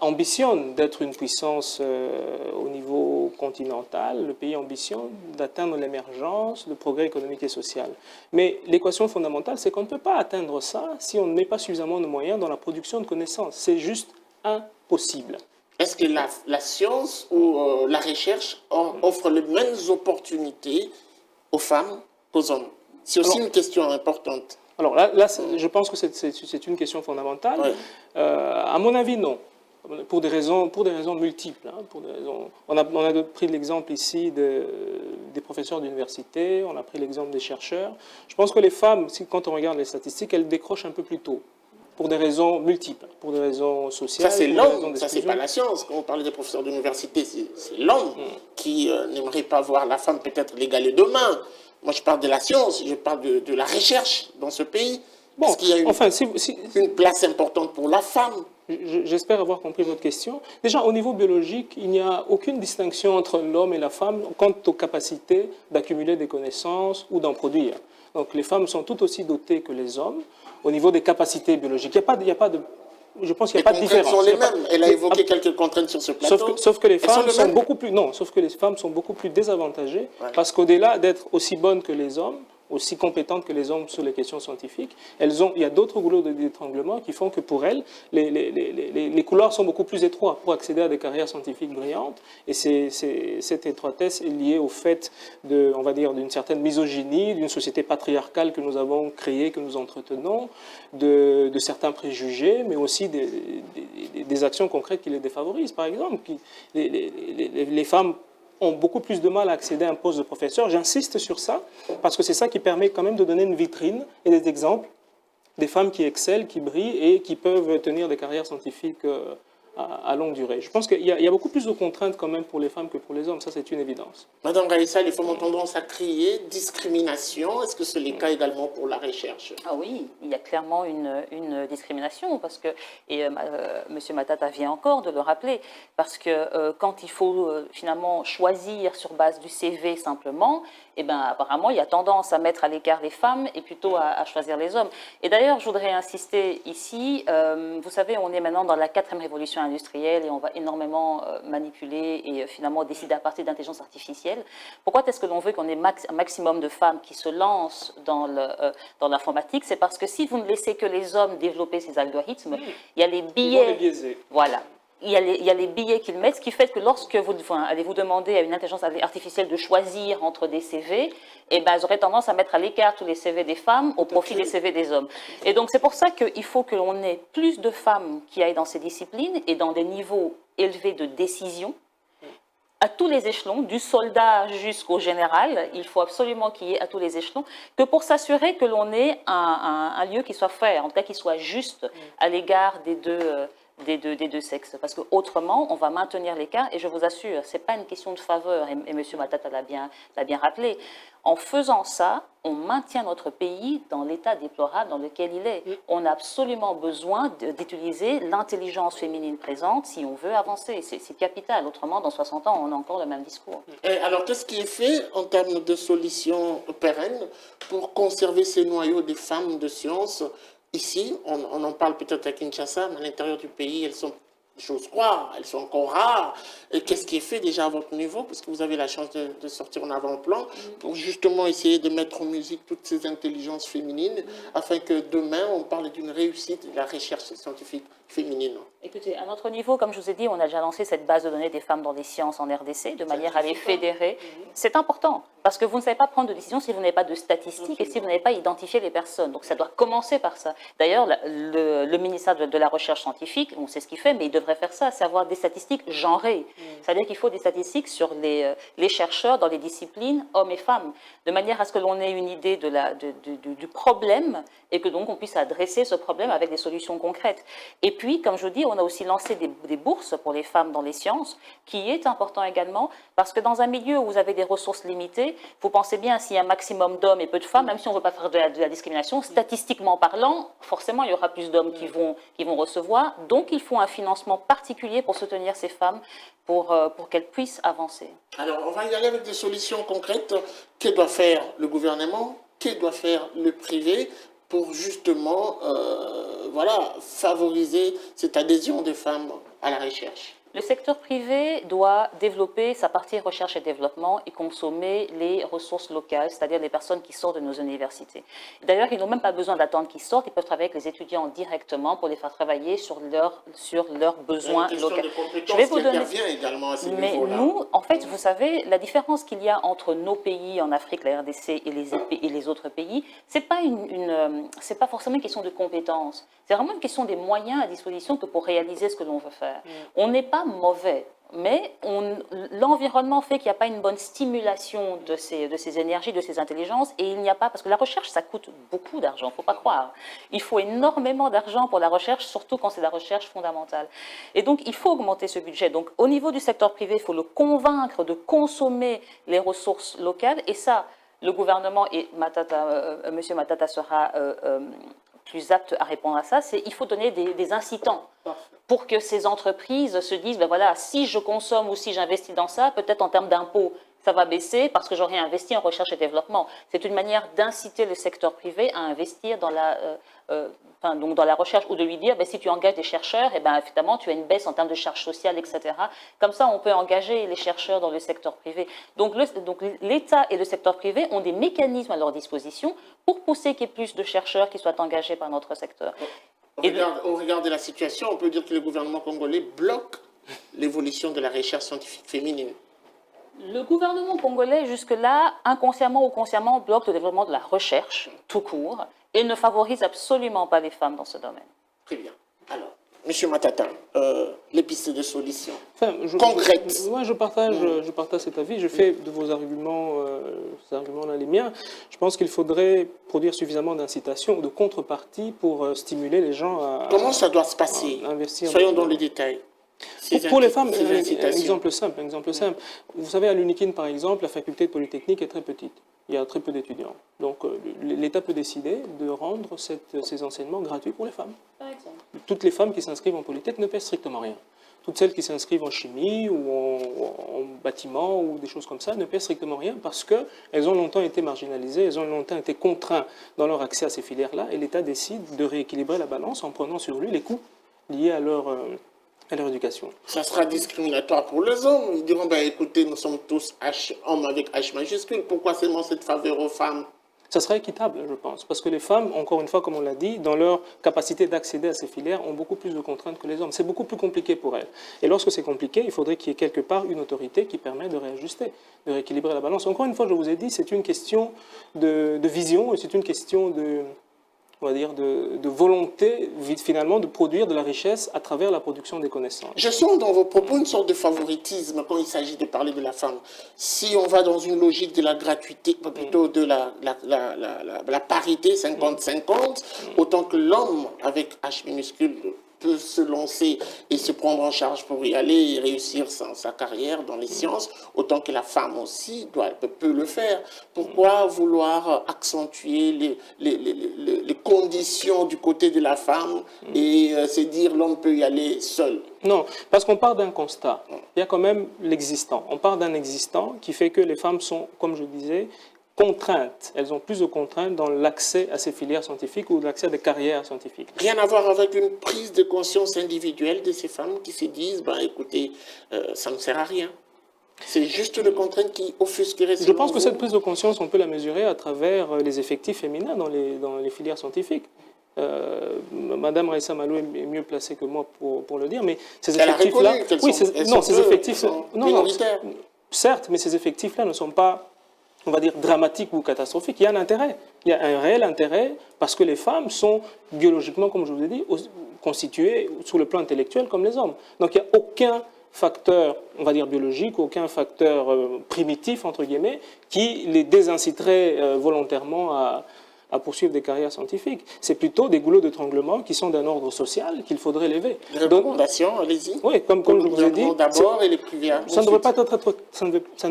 ambitionne d'être une puissance au niveau continental, le pays ambitionne d'atteindre l'émergence, le progrès économique et social. Mais l'équation fondamentale, c'est qu'on ne peut pas atteindre ça si on ne met pas suffisamment de moyens dans la production de connaissances. C'est juste impossible. Est-ce que la science ou la recherche offre les mêmes opportunités aux femmes qu'aux hommes? C'est aussi une question importante. Alors là je pense que c'est une question fondamentale. Ouais. À mon avis, non. Pour des raisons multiples. On a pris l'exemple ici des professeurs d'université, on a pris l'exemple des chercheurs. Je pense que les femmes, quand on regarde les statistiques, elles décrochent un peu plus tôt. Pour des raisons multiples, pour des raisons sociales. Ça, c'est l'homme, ça, c'est pas la science. Quand on parle des professeurs d'université, c'est l'homme qui n'aimerait pas voir la femme peut-être l'égaler demain. Moi, je parle de la science, je parle de la recherche dans ce pays. Bon, parce qu'il y a une place importante pour la femme. J'espère avoir compris votre question. Déjà, au niveau biologique, il n'y a aucune distinction entre l'homme et la femme quant aux capacités d'accumuler des connaissances ou d'en produire. Donc, les femmes sont tout aussi dotées que les hommes au niveau des capacités biologiques. Je pense qu'il n'y a pas de différence. Les contraintes sont les mêmes. Elle a évoqué quelques contraintes sur ce plateau. Sauf que les femmes sont beaucoup plus, non, sauf que les femmes sont beaucoup plus désavantagées parce qu'au-delà d'être aussi bonnes que les hommes, aussi compétentes que les hommes sur les questions scientifiques, il y a d'autres goulots d'étranglement qui font que pour elles, les couloirs sont beaucoup plus étroits pour accéder à des carrières scientifiques brillantes. Et cette étroitesse est liée au fait on va dire, d'une certaine misogynie, d'une société patriarcale que nous avons créée, que nous entretenons, de certains préjugés, mais aussi des actions concrètes qui les défavorisent. Par exemple, les femmes ont beaucoup plus de mal à accéder à un poste de professeur. J'insiste sur ça, parce que c'est ça qui permet quand même de donner une vitrine et des exemples des femmes qui excellent, qui brillent et qui peuvent tenir des carrières scientifiques à longue durée. Je pense qu'il y a beaucoup plus de contraintes quand même pour les femmes que pour les hommes, ça c'est une évidence. Madame Raïssa, les femmes ont tendance à crier discrimination. Est-ce que c'est le cas également pour la recherche? Ah oui, il y a clairement une discrimination, parce que, M. Matata vient encore de le rappeler, parce que quand il faut finalement choisir sur base du CV simplement, eh ben, apparemment il y a tendance à mettre à l'écart les femmes et plutôt à choisir les hommes. Et d'ailleurs, je voudrais insister ici, vous savez, on est maintenant dans la 4e révolution industrielle et on va énormément manipuler et finalement décider à partir d'intelligence artificielle. Pourquoi est-ce que l'on veut qu'on ait un maximum de femmes qui se lancent dans l'informatique? C'est parce que si vous ne laissez que les hommes développer ces algorithmes, il y a les billets. Voilà. Il y a les billets qu'ils mettent, ce qui fait que lorsque vous allez vous demander à une intelligence artificielle de choisir entre des CV, eh ben, elles auraient tendance à mettre à l'écart tous les CV des femmes au profit des CV des hommes. Et donc c'est pour ça qu'il faut que l'on ait plus de femmes qui aillent dans ces disciplines et dans des niveaux élevés de décision, à tous les échelons, du soldat jusqu'au général. Il faut absolument qu'il y ait à tous les échelons, que pour s'assurer que l'on ait un lieu qui soit fair, en tout cas qui soit juste à l'égard des des deux sexes. Parce qu'autrement, on va maintenir l'écart. Et je vous assure, ce n'est pas une question de faveur. Et M. Matata l'a bien rappelé. En faisant ça, on maintient notre pays dans l'état déplorable dans lequel il est. On a absolument besoin d'utiliser l'intelligence féminine présente si on veut avancer. C'est capital. Autrement, dans 60 ans, on a encore le même discours. Et alors, qu'est-ce qui est fait en termes de solutions pérennes pour conserver ces noyaux des femmes de science? Ici, on en parle peut-être à Kinshasa, mais à l'intérieur du pays, elles sont, j'ose croire, elles sont encore rares. Et qu'est-ce qui est fait déjà à votre niveau, parce que vous avez la chance de sortir en avant-plan, pour justement essayer de mettre en musique toutes ces intelligences féminines, afin que demain, on parle d'une réussite de la recherche scientifique féminine? Écoutez, à notre niveau, comme je vous ai dit, on a déjà lancé cette base de données des femmes dans les sciences en RDC, de manière à les fédérer. C'est important, parce que vous ne savez pas prendre de décision si vous n'avez pas de statistiques et si vous n'avez pas identifié les personnes. Donc ça doit commencer par ça. D'ailleurs, le ministère de la Recherche scientifique, on sait ce qu'il fait, mais il devrait faire ça, c'est avoir des statistiques genrées. C'est-à-dire qu'il faut des statistiques sur les chercheurs dans les disciplines hommes et femmes, de manière à ce que l'on ait une idée du problème et que donc on puisse adresser ce problème avec des solutions concrètes. Et puis, comme je vous dis, on a aussi lancé des bourses pour les femmes dans les sciences, qui est important également, parce que dans un milieu où vous avez des ressources limitées, vous pensez bien, s'il y a un maximum d'hommes et peu de femmes, même si on ne veut pas faire de la discrimination, statistiquement parlant, forcément, il y aura plus d'hommes qui vont recevoir. Donc, il faut un financement particulier pour soutenir ces femmes, pour qu'elles puissent avancer. Alors, on va y aller avec des solutions concrètes. Que doit faire le gouvernement? Que doit faire le privé pour justement favoriser cette adhésion des femmes à la recherche? Le secteur privé doit développer sa partie recherche et développement et consommer les ressources locales, c'est-à-dire les personnes qui sortent de nos universités. D'ailleurs, ils n'ont même pas besoin d'attendre qu'ils sortent, ils peuvent travailler avec les étudiants directement pour les faire travailler sur leurs besoins locaux. Je vais vous donner également à ces mais niveaux-là. nous, en fait, vous savez, la différence qu'il y a entre nos pays en Afrique, la RDC et les autres pays, c'est pas c'est pas forcément une question de compétences. C'est vraiment une question des moyens à disposition que pour réaliser ce que l'on veut faire. On n'est pas mauvais, mais l'environnement fait qu'il n'y a pas une bonne stimulation de ces énergies, de ces intelligences, et il n'y a pas, parce que la recherche, ça coûte beaucoup d'argent, il ne faut pas croire. Il faut énormément d'argent pour la recherche, surtout quand c'est la recherche fondamentale. Et donc, il faut augmenter ce budget. Donc, au niveau du secteur privé, il faut le convaincre de consommer les ressources locales, et ça, le gouvernement et M. Matata sera plus apte à répondre à ça, c'est il faut donner des incitants pour que ces entreprises se disent, ben voilà, si je consomme ou si j'investis dans ça, peut-être en termes d'impôts, ça va baisser parce que j'aurai investi en recherche et développement. C'est une manière d'inciter le secteur privé à investir dans dans la recherche ou de lui dire, ben, si tu engages des chercheurs, eh ben, évidemment, tu as une baisse en termes de charges sociales, etc. Comme ça, on peut engager les chercheurs dans le secteur privé. Donc l'État et le secteur privé ont des mécanismes à leur disposition pour pousser qu'il y ait plus de chercheurs qui soient engagés par notre secteur. Au regard de la situation, on peut dire que le gouvernement congolais bloque l'évolution de la recherche scientifique féminine. Le gouvernement congolais, jusque-là, inconsciemment ou consciemment, bloque le développement de la recherche, tout court, et ne favorise absolument pas les femmes dans ce domaine. Très bien. Alors, M. Matata, les pistes de solution concrètes. Moi, je partage cet avis. Je fais de vos arguments, ces arguments-là les miens. Je pense qu'il faudrait produire suffisamment d'incitations ou de contreparties pour stimuler les gens à Comment ça doit se passer? Investir. Soyons dans les détails. Pour les femmes, un exemple simple. Vous savez, à l'UNIKIN, par exemple, la faculté de Polytechnique est très petite. Il y a très peu d'étudiants. Donc, l'État peut décider de rendre ces enseignements gratuits pour les femmes. Par exemple. Toutes les femmes qui s'inscrivent en Polytech ne paient strictement rien. Toutes celles qui s'inscrivent en chimie ou en bâtiment ou des choses comme ça ne paient strictement rien parce qu'elles ont longtemps été marginalisées, elles ont longtemps été contraintes dans leur accès à ces filières-là et l'État décide de rééquilibrer la balance en prenant sur lui les coûts liés à leur éducation. Ça sera discriminatoire pour les hommes. Ils diront, ben, écoutez, nous sommes tous hommes avec H majuscule. Pourquoi seulement cette faveur aux femmes? Ça sera équitable, je pense, parce que les femmes, encore une fois, comme on l'a dit, dans leur capacité d'accéder à ces filières, ont beaucoup plus de contraintes que les hommes. C'est beaucoup plus compliqué pour elles. Et lorsque c'est compliqué, il faudrait qu'il y ait quelque part une autorité qui permet de réajuster, de rééquilibrer la balance. Encore une fois, je vous ai dit, c'est une question de vision et c'est une question on va dire, de volonté, finalement, de produire de la richesse à travers la production des connaissances. Je sens dans vos propos une sorte de favoritisme quand il s'agit de parler de la femme. Si on va dans une logique de la gratuité, plutôt de la parité 50-50, autant que l'homme avec H minuscule peut se lancer et se prendre en charge pour y aller et réussir sa carrière dans les sciences, autant que la femme aussi peut le faire. Pourquoi vouloir accentuer les conditions du côté de la femme et se dire l'homme peut y aller seul? Non, parce qu'on part d'un constat. Il y a quand même l'existant. On part d'un existant qui fait que les femmes sont, comme je disais, contraintes. Elles ont plus de contraintes dans l'accès à ces filières scientifiques ou l'accès à des carrières scientifiques. Rien à voir avec une prise de conscience individuelle de ces femmes qui se disent, ben, écoutez, ça ne sert à rien. C'est juste une contrainte qui offusquerait. Je pense que cette prise de conscience, on peut la mesurer à travers les effectifs féminins dans les filières scientifiques. Madame Raissa Malo est mieux placée que moi pour le dire, mais ces effectifs-là, oui, ces effectifs, certes, mais ces effectifs-là ne sont pas, on va dire, dramatiques ou catastrophiques. Il y a un intérêt, il y a un réel intérêt parce que les femmes sont biologiquement, comme je vous ai dit, constituées sur le plan intellectuel comme les hommes. Donc il n'y a aucun facteur, on va dire biologique, aucun facteur primitif, entre guillemets, qui les désinciterait volontairement à poursuivre des carrières scientifiques. C'est plutôt des goulots d'étranglement qui sont d'un ordre social qu'il faudrait lever. Des recommandations, allez-y. Oui, comme je vous ai dit, d'abord et les privés. Ça ne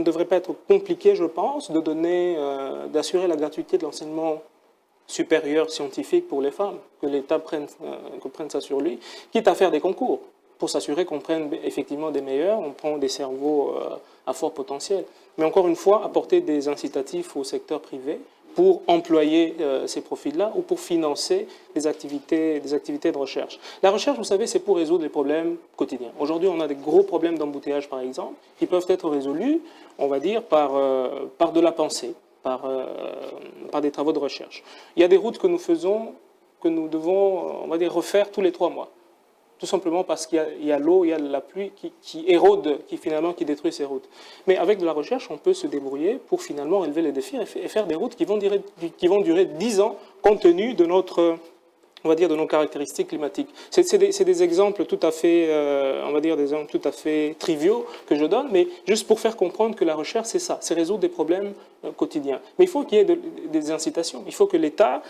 devrait pas être compliqué, je pense, d'assurer la gratuité de l'enseignement supérieur scientifique pour les femmes, que l'État prenne ça sur lui, quitte à faire des concours pour s'assurer qu'on prenne effectivement des meilleurs, on prend des cerveaux à fort potentiel. Mais encore une fois, apporter des incitatifs au secteur privé pour employer ces profils-là ou pour financer des activités de recherche. La recherche, vous savez, c'est pour résoudre les problèmes quotidiens. Aujourd'hui, on a des gros problèmes d'embouteillage, par exemple, qui peuvent être résolus, on va dire, par de la pensée, par des travaux de recherche. Il y a des routes que nous faisons, que nous devons, on va dire, refaire tous les 3 mois. Tout simplement parce qu'il y a l'eau, il y a la pluie qui érode, qui détruit ces routes. Mais avec de la recherche, on peut se débrouiller pour finalement relever les défis et faire des routes qui vont durer 10 ans, compte tenu de notre, on va dire, de nos caractéristiques climatiques. C'est des exemples tout à fait, on va dire, des exemples tout à fait triviaux que je donne, mais juste pour faire comprendre que la recherche, c'est ça, c'est résoudre des problèmes quotidiens. Mais il faut qu'il y ait des incitations. Il faut que l'État,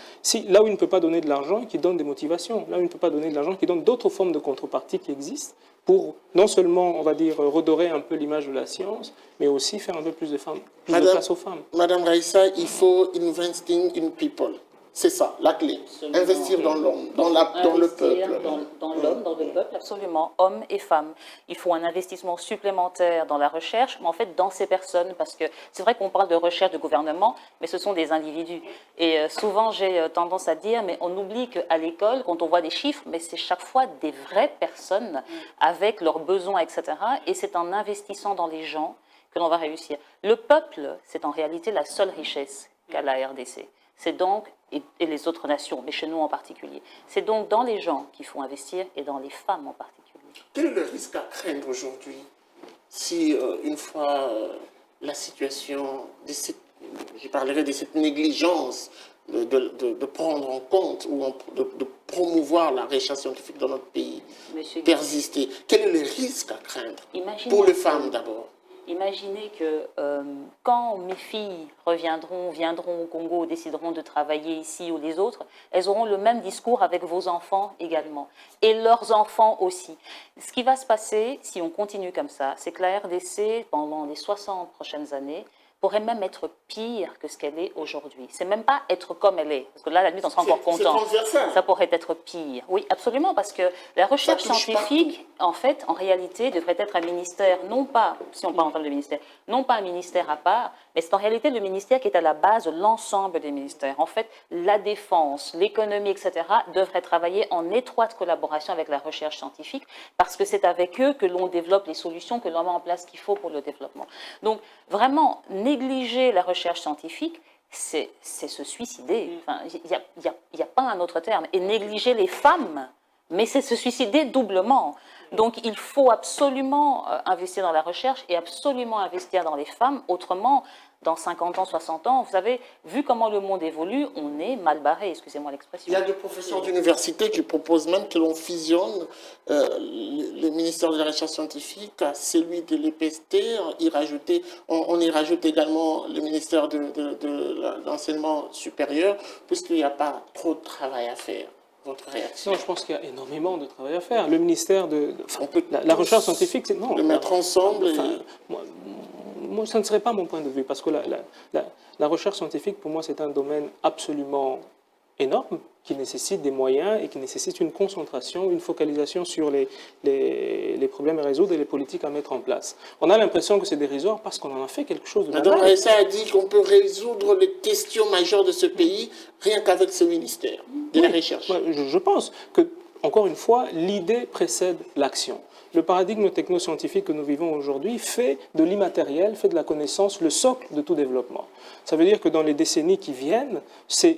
là où il ne peut pas donner de l'argent, qu'il donne des motivations. Là où il ne peut pas donner de l'argent, qu'il donne d'autres formes de contrepartie qui existent pour non seulement, on va dire, redorer un peu l'image de la science, mais aussi faire un peu plus de place aux femmes. Madame Raissa, il faut investing in people. C'est ça, la clé. Absolument. Investir dans l'homme, dans le peuple. Dans l'homme, dans le peuple, absolument, hommes et femmes. Il faut un investissement supplémentaire dans la recherche, mais en fait dans ces personnes, parce que c'est vrai qu'on parle de recherche de gouvernement, mais ce sont des individus. Et souvent, j'ai tendance à dire, mais on oublie qu'à l'école, quand on voit des chiffres, mais c'est chaque fois des vraies personnes avec leurs besoins, etc. Et c'est en investissant dans les gens que l'on va réussir. Le peuple, c'est en réalité la seule richesse qu'a la RDC. C'est donc, et les autres nations, mais chez nous en particulier, c'est donc dans les gens qu'il faut investir et dans les femmes en particulier. Quel est le risque à craindre aujourd'hui si, une fois la situation, je parlerai de cette négligence de prendre en compte ou de promouvoir la recherche scientifique dans notre pays persister? Quel est le risque à craindre pour les femmes d'abord? Imaginez que quand mes filles viendront au Congo, décideront de travailler ici ou les autres, elles auront le même discours avec vos enfants également, et leurs enfants aussi. Ce qui va se passer, si on continue comme ça, c'est que la RDC, pendant les 60 prochaines années, pourrait même être pire que ce qu'elle est aujourd'hui. C'est même pas être comme elle est, parce que là, à la limite, on sera encore content. Ça pourrait être pire. Oui, absolument, parce que la recherche scientifique, en fait, en réalité, devrait être un ministère, non pas, si on parle en termes de ministère, non pas un ministère à part, mais c'est en réalité le ministère qui est à la base de l'ensemble des ministères. En fait, la défense, l'économie, etc., devraient travailler en étroite collaboration avec la recherche scientifique, parce que c'est avec eux que l'on développe les solutions, que l'on met en place ce qu'il faut pour le développement. Donc, vraiment, négliger la recherche scientifique, c'est se suicider. Enfin, il n'y a pas un autre terme. Et négliger les femmes, mais c'est se suicider doublement. Donc il faut absolument investir dans la recherche et absolument investir dans les femmes. Autrement, dans 50 ans, 60 ans, vous avez vu comment le monde évolue, on est mal barré, excusez-moi l'expression. Il y a des professeurs d'université qui proposent même que l'on fusionne le ministère de la Recherche scientifique à celui de l'EPST. On y rajoute également le ministère de l'enseignement supérieur, puisqu'il n'y a pas trop de travail à faire. votre réaction? Non, je pense qu'il y a énormément de travail à faire. Le ministère On peut la recherche scientifique, c'est non. le mettre ensemble. Moi, ça ne serait pas mon point de vue, parce que la recherche scientifique, pour moi, c'est un domaine absolument énorme, qui nécessite des moyens et qui nécessite une concentration, une focalisation sur les problèmes à résoudre et les politiques à mettre en place. On a l'impression que c'est dérisoire parce qu'on en a fait quelque chose de Madame Raissa a dit qu'on peut résoudre les questions majeures de ce pays rien qu'avec ce ministère de la recherche. Je pense que, encore une fois, l'idée précède l'action. Le paradigme technoscientifique que nous vivons aujourd'hui fait de l'immatériel, fait de la connaissance le socle de tout développement. Ça veut dire que dans les décennies qui viennent, c'est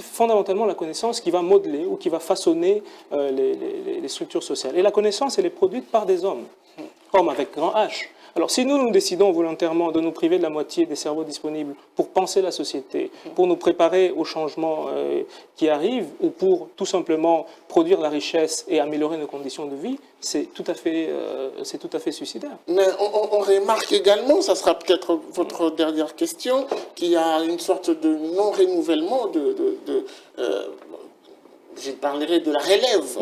fondamentalement la connaissance qui va modeler ou qui va façonner les structures sociales. Et la connaissance, elle est produite par des hommes, hommes avec grand H. Alors si nous décidons volontairement de nous priver de la moitié des cerveaux disponibles pour penser la société, pour nous préparer aux changements qui arrivent, ou pour tout simplement produire la richesse et améliorer nos conditions de vie, c'est tout à fait suicidaire. Mais on remarque également, ça sera peut-être votre dernière question, qu'il y a une sorte de non-renouvellement je parlerai de la relève.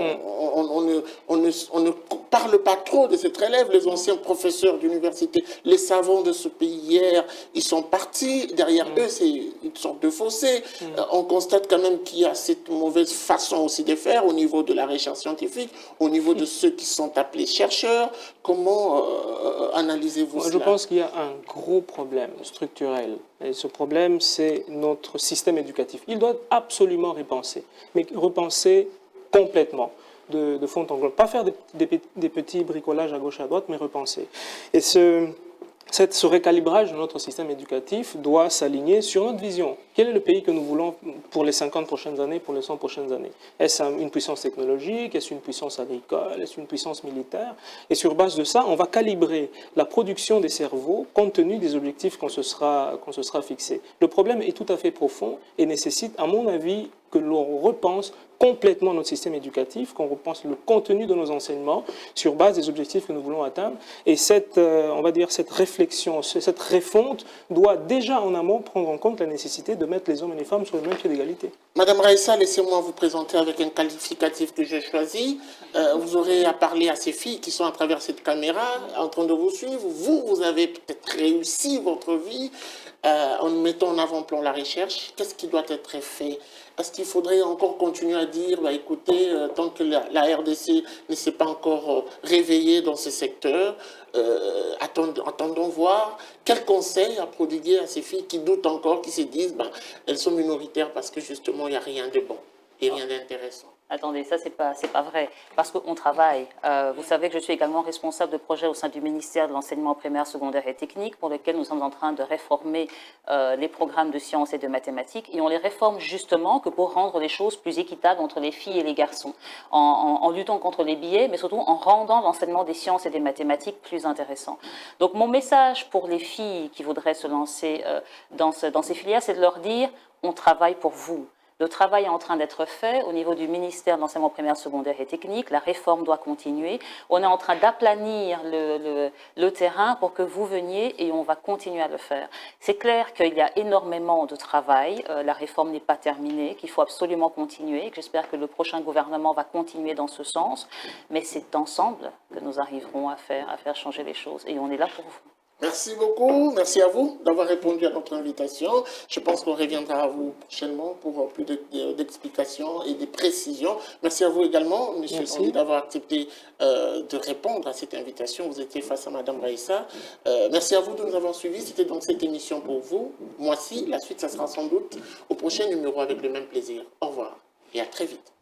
On ne parle pas trop de cette relève. Les anciens professeurs d'université, les savants de ce pays hier, ils sont partis. Derrière eux, c'est une sorte de fossé. On constate quand même qu'il y a cette mauvaise façon aussi de faire au niveau de la recherche scientifique, au niveau de ceux qui sont appelés chercheurs. Comment analysez-vous cela? Je pense qu'il y a un gros problème structurel. Et ce problème, c'est notre système éducatif. Il doit absolument repenser, mais repenser complètement, de fond en comble. Pas faire des petits bricolages à gauche à droite, mais repenser. Et ce récalibrage de notre système éducatif doit s'aligner sur notre vision. Quel est le pays que nous voulons pour les 50 prochaines années, pour les 100 prochaines années? Est-ce une puissance technologique? Est-ce une puissance agricole? Est-ce une puissance militaire? Et sur base de ça, on va calibrer la production des cerveaux compte tenu des objectifs qu'on se sera fixés. Le problème est tout à fait profond et nécessite, à mon avis, que l'on repense complètement notre système éducatif, qu'on repense le contenu de nos enseignements sur base des objectifs que nous voulons atteindre. Et cette réflexion, cette refonte doit déjà en amont prendre en compte la nécessité de mettre les hommes et les femmes sur le même pied d'égalité. Madame Raissa, laissez-moi vous présenter avec un qualificatif que j'ai choisi. Vous aurez à parler à ces filles qui sont à travers cette caméra en train de vous suivre. Vous avez peut-être réussi votre vie en mettant en avant-plan la recherche. Qu'est-ce qui doit être fait? Est-ce qu'il faudrait encore continuer à dire, écoutez, tant que la RDC ne s'est pas encore réveillée dans ce secteur, attendons voir quel conseil à prodiguer à ces filles qui doutent encore, qui se disent, elles sont minoritaires parce que justement, il n'y a rien de bon et rien d'intéressant. Attendez, ça, c'est pas vrai, parce qu'on travaille. Vous savez que je suis également responsable de projet au sein du ministère de l'enseignement primaire, secondaire et technique, pour lequel nous sommes en train de réformer les programmes de sciences et de mathématiques, et on les réforme justement que pour rendre les choses plus équitables entre les filles et les garçons, en luttant contre les biais, mais surtout en rendant l'enseignement des sciences et des mathématiques plus intéressant. Donc mon message pour les filles qui voudraient se lancer dans ces filières, c'est de leur dire, on travaille pour vous. Le travail est en train d'être fait au niveau du ministère de l'enseignement primaire, secondaire et technique. La réforme doit continuer. On est en train d'aplanir le terrain pour que vous veniez et on va continuer à le faire. C'est clair qu'il y a énormément de travail. La réforme n'est pas terminée, qu'il faut absolument continuer. J'espère que le prochain gouvernement va continuer dans ce sens. Mais c'est ensemble que nous arriverons à faire changer les choses. Et on est là pour vous. Merci beaucoup, merci à vous d'avoir répondu à notre invitation. Je pense qu'on reviendra à vous prochainement pour plus d'explications et de précisions. Merci à vous également, Monsieur Sandi, d'avoir accepté de répondre à cette invitation. Vous étiez face à Madame Raissa. Merci à vous de nous avoir suivis. C'était donc cette émission pour vous. Moi-ci, la suite, ça sera sans doute au prochain numéro avec le même plaisir. Au revoir et à très vite.